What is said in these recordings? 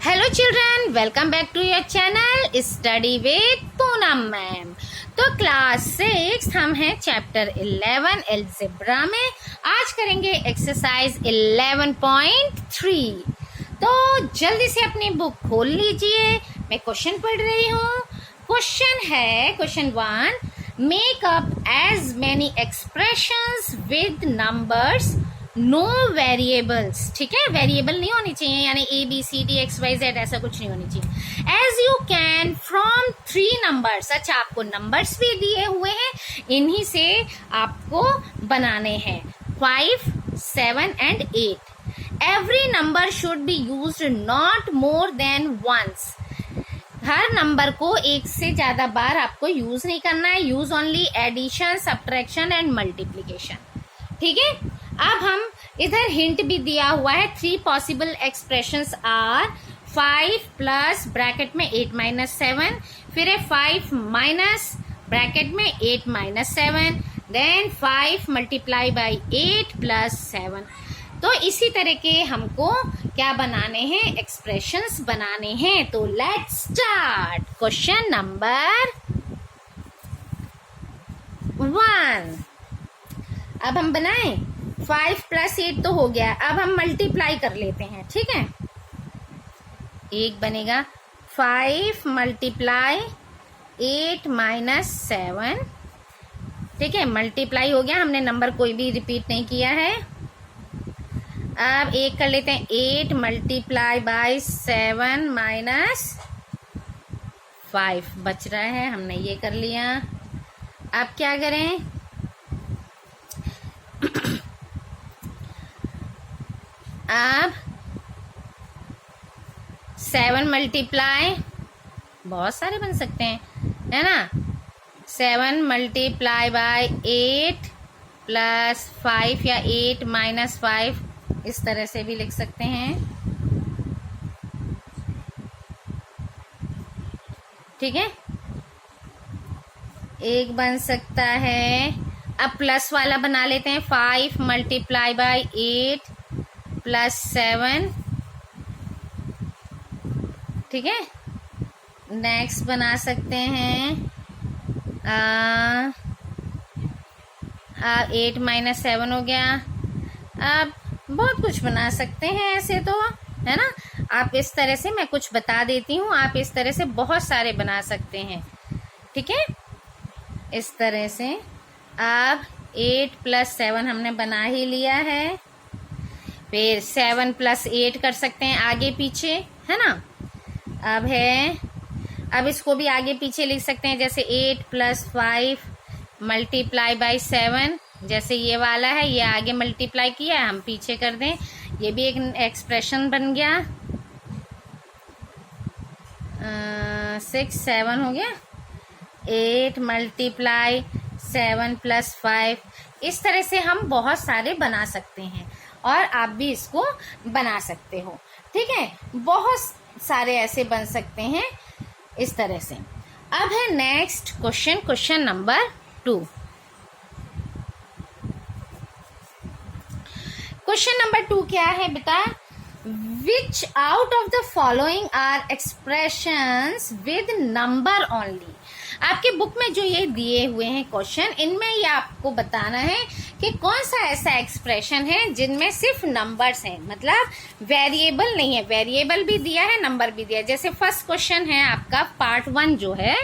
Hello children, welcome back to your channel study with Poonam ma'am. तो class 6 हम हैं chapter 11 algebra में। आज करेंगे एक्सरसाइज 11.3। तो जल्दी से अपनी बुक खोल लीजिए, मैं क्वेश्चन पढ़ रही हूँ। क्वेश्चन है question 1, make up as many expressions with numbers no variables. ठीक है, वेरिएबल नहीं होनी चाहिए, यानी ABCD XYZ ऐसा कुछ नहीं होनी चाहिए। As you can from 3 numbers. अच्छा, आपको नंबर्स भी दिए हुए हैं, इन्हीं से आपको बनाने हैं 5, 7 and 8। Every number should be used not more than once. हर नंबर को एक से ज्यादा बार आपको यूज नहीं करना है। Use only addition, subtraction and multiplication. ठीक है, अब हम इधर हिंट भी दिया हुआ है। 3 possible expressions are 5 plus bracket में 8 माइनस 7, फिर है 5 माइनस ब्रैकेट में 8 minus 7, then 5 multiply by 8 plus 7। तो इसी तरह के हमको क्या बनाने हैं, एक्सप्रेशंस बनाने हैं। तो लेट्स स्टार्ट। Question number 1। अब हम बनाएं 5 प्लस 8 तो हो गया, अब हम मल्टीप्लाई कर लेते हैं। ठीक है, एक बनेगा 5 मल्टीप्लाई 8 माइनस 7। ठीक है, मल्टीप्लाई हो गया, हमने नंबर कोई भी रिपीट नहीं किया है। अब एक कर लेते हैं 8 मल्टीप्लाई बाय 7 माइनस 5 बच रहा है, हमने ये कर लिया। अब क्या करें, अब 7 मल्टीप्लाई, बहुत सारे बन सकते हैं, है ना। 7 मल्टीप्लाई बाय 8 प्लस 5 या 8 माइनस 5, इस तरह से भी लिख सकते हैं। ठीक है, एक बन सकता है। अब प्लस वाला बना लेते हैं 5 मल्टीप्लाई बाय 8 प्लस 7। ठीक है, नेक्स्ट बना सकते हैं 8 माइनस 7 हो गया। अब बहुत कुछ बना सकते हैं ऐसे तो, है ना। आप इस तरह से, मैं कुछ बता देती हूँ, आप इस तरह से बहुत सारे बना सकते हैं। ठीक है, इस तरह से। अब 8 प्लस 7 हमने बना ही लिया है, फिर 7 प्लस 8 कर सकते हैं आगे पीछे, है ना। अब इसको भी आगे पीछे लिख सकते हैं, जैसे 8 प्लस 5 मल्टीप्लाई बाई 7, जैसे ये वाला है, ये आगे मल्टीप्लाई किया है, हम पीछे कर दें, ये भी एक एक्सप्रेशन बन गया। 6 7 हो गया। 8 मल्टीप्लाई 7 प्लस 5, इस तरह से हम बहुत सारे बना सकते हैं, और आप भी इसको बना सकते हो। ठीक है, बहुत सारे ऐसे बन सकते हैं इस तरह से। अब है next question, question number 2। Question number 2 क्या है बेटा, which out of the following are expressions with number only. आपके बुक में जो ये दिए हुए हैं क्वेश्चन, इनमें ये आपको बताना है कि कौन सा ऐसा एक्सप्रेशन है जिनमें सिर्फ नंबर्स हैं, मतलब वेरिएबल नहीं है। वेरिएबल भी दिया है, नंबर भी दिया है। जैसे फर्स्ट क्वेश्चन है आपका पार्ट 1 जो है,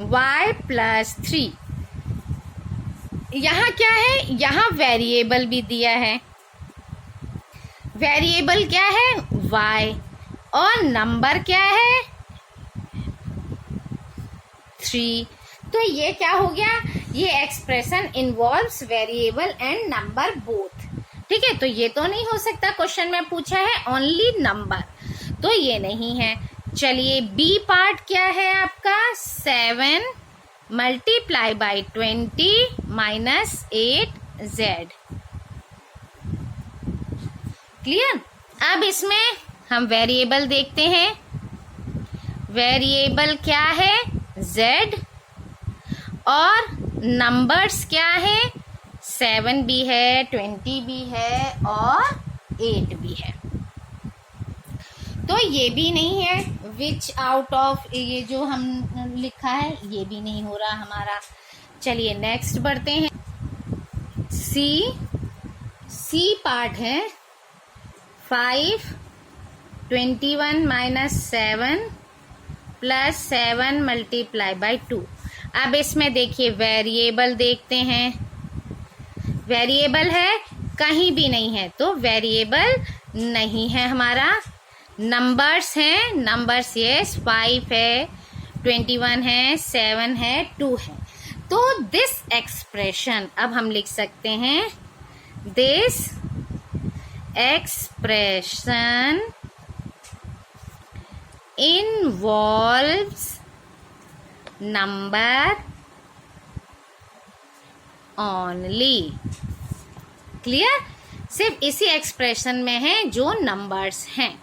y प्लस 3। यहाँ क्या है, यहाँ वेरिएबल भी दिया है। वेरिएबल क्या है, y, और नंबर क्या है 3। तो ये क्या हो गया, ये expression involves variable and number both. ठीक है, तो ये तो नहीं हो सकता, क्वेश्चन में पूछा है ओनली नंबर, तो ये नहीं है। चलिए बी पार्ट क्या है आपका, 7 multiply by 20 minus 8z। Clear. अब इसमें हम वेरिएबल देखते हैं। वेरिएबल क्या है, z, और नंबर्स क्या है, 7 भी है, 20 भी है और 8 भी है। तो ये भी नहीं है, विच आउट ऑफ ये जो हम लिखा है ये भी नहीं हो रहा हमारा। चलिए नेक्स्ट बढ़ते हैं। सी पार्ट है 5, 21 माइनस 7 प्लस 7 मल्टीप्लाई बाई 2। अब इसमें देखिए वेरिएबल देखते हैं, वेरिएबल है कहीं भी नहीं है, तो वेरिएबल नहीं है हमारा। नंबर्स हैं, नंबर्स यस 5 है, 21 है, 7 है, 2 है। तो दिस एक्सप्रेशन अब हम लिख सकते हैं, this expression involves number only। Clear? सिर्फ इसी एक्सप्रेशन में है जो नंबर्स हैं।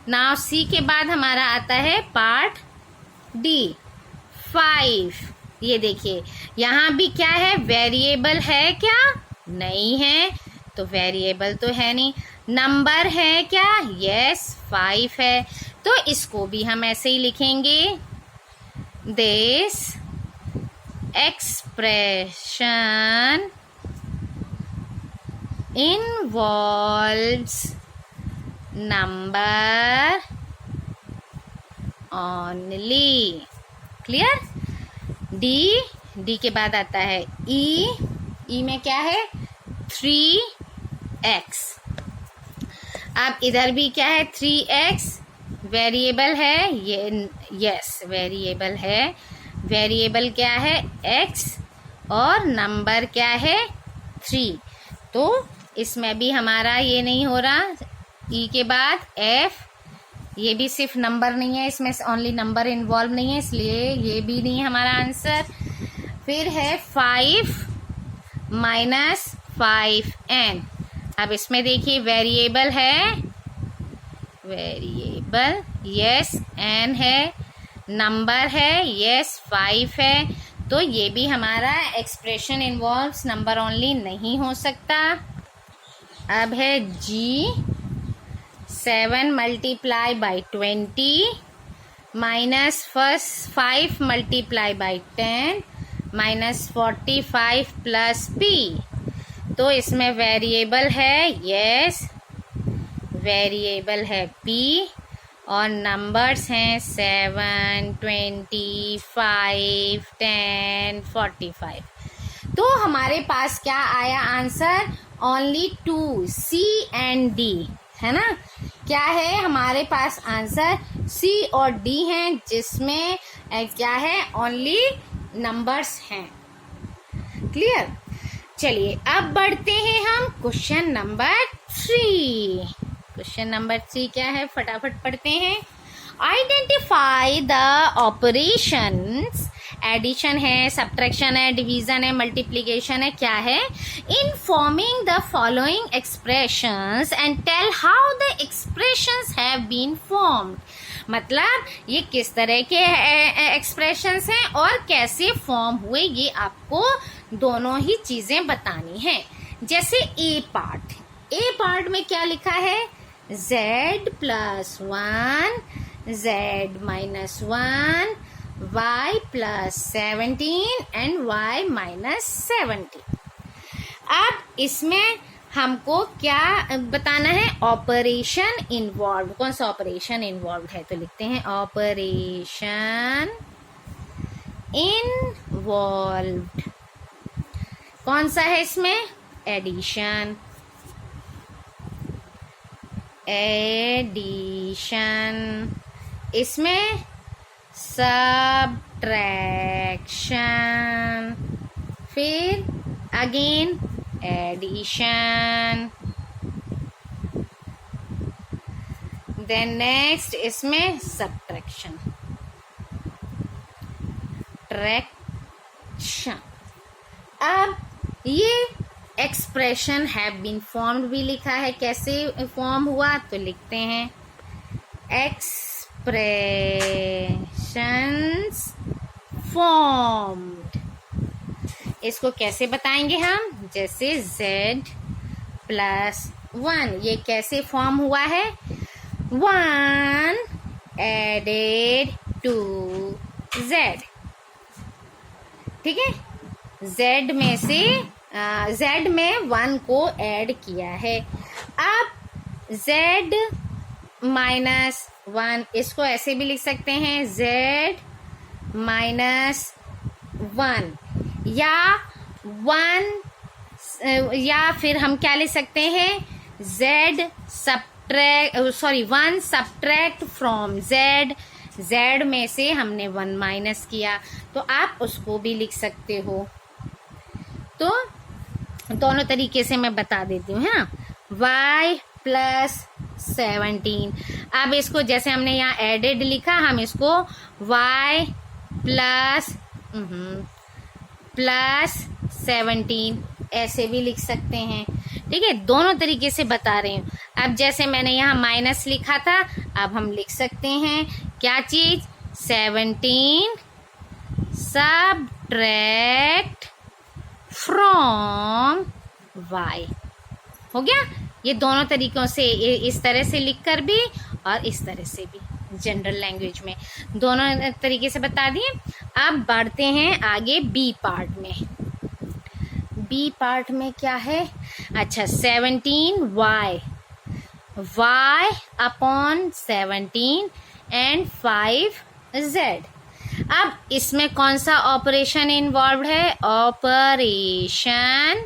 नाउ सी के बाद हमारा आता है पार्ट डी 5। ये देखिए यहाँ भी क्या है, वेरिएबल है क्या? नहीं है, तो वेरिएबल तो है नहीं। नंबर है क्या? यस 5 है, तो इसको भी हम ऐसे ही लिखेंगे, this expression involves number only. Clear? D के बाद आता है ई में क्या है 3x। अब इधर भी क्या है 3x, वेरिएबल है ये, यस वेरिएबल है। वेरिएबल क्या है x और नंबर क्या है 3, तो इसमें भी हमारा ये नहीं हो रहा। ई के बाद f, ये भी सिर्फ नंबर नहीं है, इसमें ओनली नंबर इन्वॉल्व नहीं है, इसलिए ये भी नहीं है हमारा आंसर। फिर है 5 माइनस 5n। अब इसमें देखिए वेरिएबल है, वेरिएबल यस n है, नंबर है यस 5 है, तो ये भी हमारा एक्सप्रेशन इन्वॉल्व्स नंबर ओनली नहीं हो सकता। अब है जी 7 multiply by 20 minus 5 multiply by 10 minus 45 plus p। तो इसमें वेरिएबल है यस, वेरिएबल है p और नंबर्स हैं 7, 25, 10, 45। तो हमारे पास क्या आया answer? Only 2 C and D है ना। क्या है हमारे पास आंसर? C और D हैं, जिसमें क्या है ओनली नंबर्स हैं। क्लियर? चलिए अब बढ़ते हैं हम क्वेश्चन नंबर 3। क्वेश्चन नंबर 3 क्या है, फटाफट पढ़ते हैं। आइडेंटिफाई द ऑपरेशंस, एडिशन है, सब्ट्रैक्शन है, डिवीजन है, मल्टीप्लिकेशन है, क्या है? In forming the following expressions and tell how the expressions have been formed. मतलब ये किस तरह के एक्सप्रेशंस हैं और कैसे फॉर्म हुए, ये आपको दोनों ही चीजें बतानी है। जैसे ए पार्ट में क्या लिखा है? z plus 1, z minus 1, y plus 17 and y minus 17। अब इसमें हमको क्या बताना है? Operation involve. कौन सा ऑपरेशन इन्वॉल्व है? तो लिखते हैं ऑपरेशन इन्वॉल्व्ड। कौन सा है इसमें? एडिशन। इसमें सब्ट्रैक्शन, फिर अगेन एडिशन, देन नेक्स्ट इसमें सब्ट्रैक्शन। अब ये एक्सप्रेशन हैव बीन फॉर्म्ड भी लिखा है, कैसे फॉर्म हुआ? तो लिखते हैं एक्सप्रेशंस फॉर्म्ड। इसको कैसे बताएंगे हम? जैसे z प्लस 1, ये कैसे फॉर्म हुआ है? 1 added to Z, ठीक है। Z में से Z में 1 को ऐड किया है। अब Z माइनस 1, इसको ऐसे भी लिख सकते हैं Z माइनस 1, या 1, या फिर हम क्या लिख सकते हैं Z one subtract from Z, Z में से हमने 1 माइनस किया, तो आप उसको भी लिख सकते हो। तो दोनों तरीके से मैं बता देती हूँ, हाँ। y प्लस 17, अब इसको जैसे हमने यहाँ एडेड लिखा, हम इसको y प्लस 17 ऐसे भी लिख सकते हैं, ठीक है। दोनों तरीके से बता रही हूँ। अब जैसे मैंने यहाँ माइनस लिखा था, अब हम लिख सकते हैं क्या चीज, 17 सब्ट्रैक्ट फ्रॉम y, हो गया। ये दोनों तरीकों से, इस तरह से लिखकर भी और इस तरह से भी, जनरल लैंग्वेज में दोनों तरीके से बता दिए। अब बढ़ते हैं आगे बी पार्ट में। बी पार्ट में क्या है, अच्छा 17y अपॉन 17 एंड 5z। अब इसमें कौन सा ऑपरेशन इन्वॉल्व है, ऑपरेशन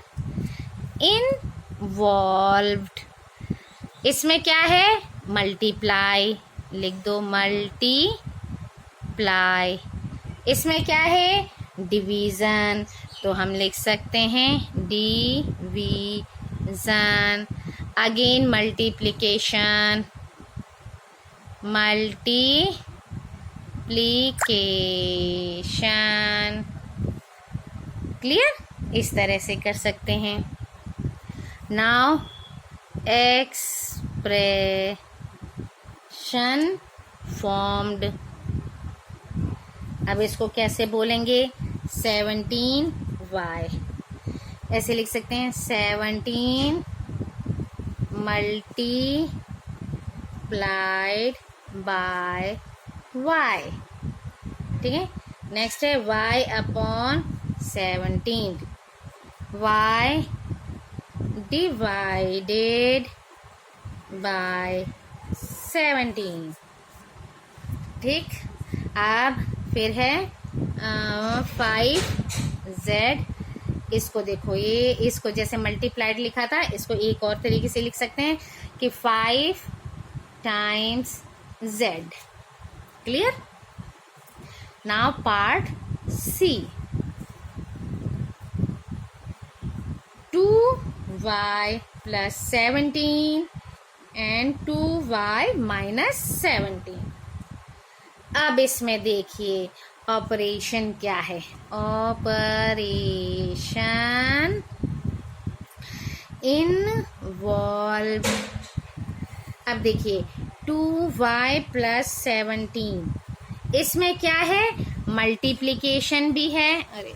इन्वॉल्व्ड। इसमें क्या है, मल्टीप्लाई, लिख दो मल्टीप्लाई। इसमें क्या है, डिवीज़न, तो हम लिख सकते हैं division. Again multiplication, multiplication, clear, इस तरह से कर सकते हैं। नाउ एक्सप्रेशन फॉर्म्ड, अब इसको कैसे बोलेंगे, 17y ऐसे लिख सकते हैं, 17 मल्टीप्लाइड बाय y, ठीक है। नेक्स्ट है y upon 17, y divided by 17, ठीक। अब फिर है 5z, इसको देखो, ये इसको जैसे मल्टीप्लाइड लिखा था, इसको एक और तरीके से लिख सकते हैं कि 5 times z, clear. Now part C, 2y plus 17 and 2y minus 17। अब इसमें देखिए ऑपरेशन क्या है, ऑपरेशन इन्वॉल्व। अब देखिए 2y प्लस 17, इसमें क्या है, मल्टीप्लिकेशन भी है, अरे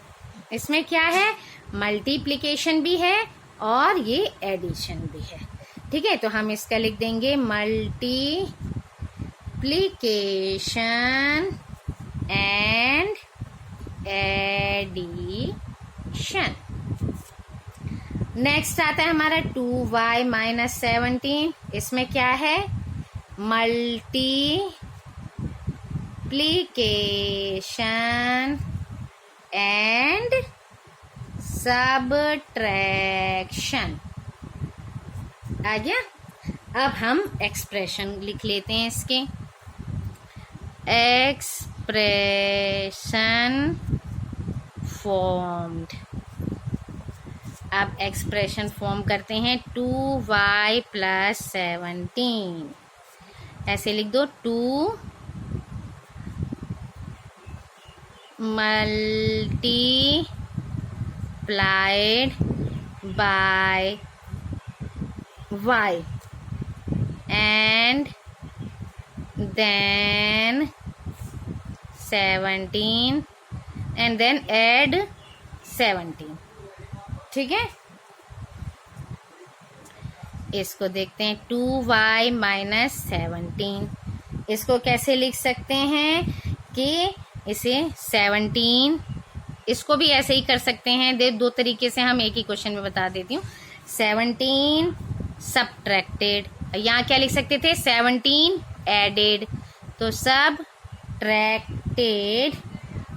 इसमें क्या है, मल्टीप्लिकेशन भी है और ये एडिशन भी है, ठीक है। तो हम इसका लिख देंगे मल्टीप्लिकेशन एंड एडिशन। नेक्स्ट आता है हमारा 2y माइनस 17, इसमें क्या है, मल्टीप्लिकेशन एंड सबट्रैक्शन, आ गया। अब हम एक्सप्रेशन लिख लेते हैं इसके, एक्सप्रेशन फॉर्म्ड। अब एक्सप्रेशन फॉर्म करते हैं, 2y प्लस 17 ऐसे लिख दो, 2 multiplied by y and then 17 and then add 17, ठीक है। इसको देखते हैं 2y माइनस 17। इसको कैसे लिख सकते हैं कि इसे 17, इसको भी ऐसे ही कर सकते हैं। दो तरीके से हम एक ही क्वेश्चन में बता देती हूँ। 17 सबट्रैक्टेड, यहाँ क्या लिख सकते थे 17 एडेड, तो subtracted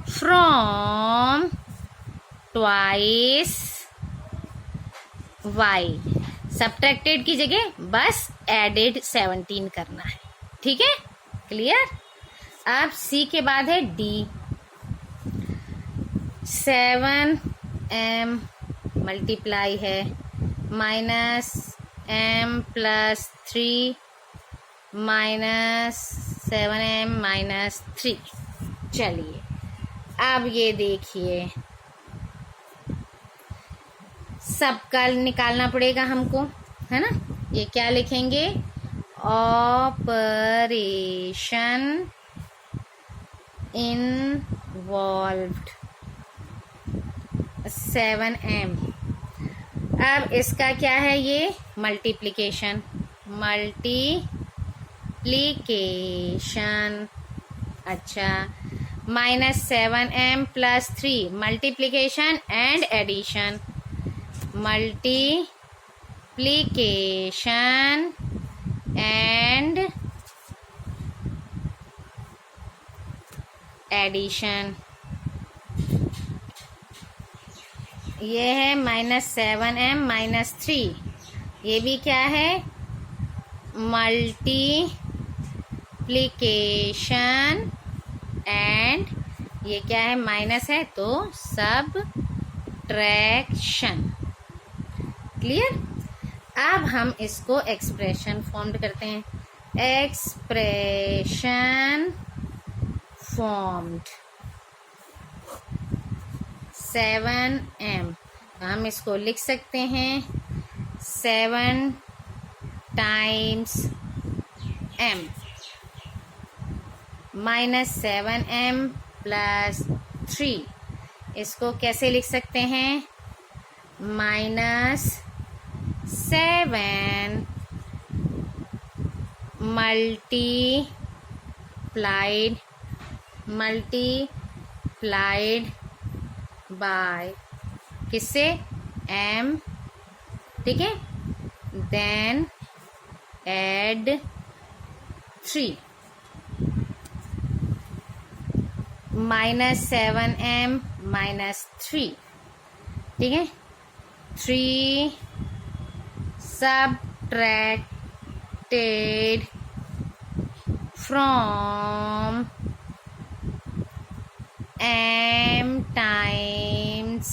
from twice y, subtracted की जगह बस एडेड 17 करना है। ठीक है, क्लियर। अब c के बाद है d। 7m मल्टीप्लाई है minus m plus 3 minus 7m minus 3। चलिए अब ये देखिए, सबका निकालना पड़ेगा हमको, है ना। ये क्या लिखेंगे, ऑपरेशन इन्वॉल्व्ड 7m। अब इसका क्या है, ये मल्टीप्लिकेशन, अच्छा, minus 7m plus 3 multiplication and addition, multiplication and addition. ये है माइनस 7m माइनस 3, ये भी क्या है मल्टीप्लिकेशन एंड ये क्या है माइनस है तो सबट्रैक्शन। क्लियर। अब हम इसको एक्सप्रेशन फॉर्म्ड करते हैं, एक्सप्रेशन फॉर्म्ड 7m। हम इसको लिख सकते हैं 7 times m minus 7m plus 3। इसको कैसे लिख सकते हैं, माइनस 7 मल्टीप्लाइड बाय किससे, m। ठीक है, then add 3 minus 7m minus 3। ठीक है, 3 subtracted from m times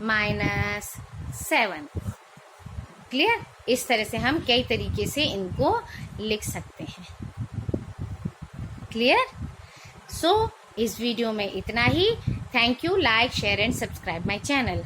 minus 7। Clear. इस तरह से हम कई तरीके से इनको लिख सकते हैं। क्लियर। सो इस वीडियो में इतना ही। Thank you. Like share and subscribe my channel.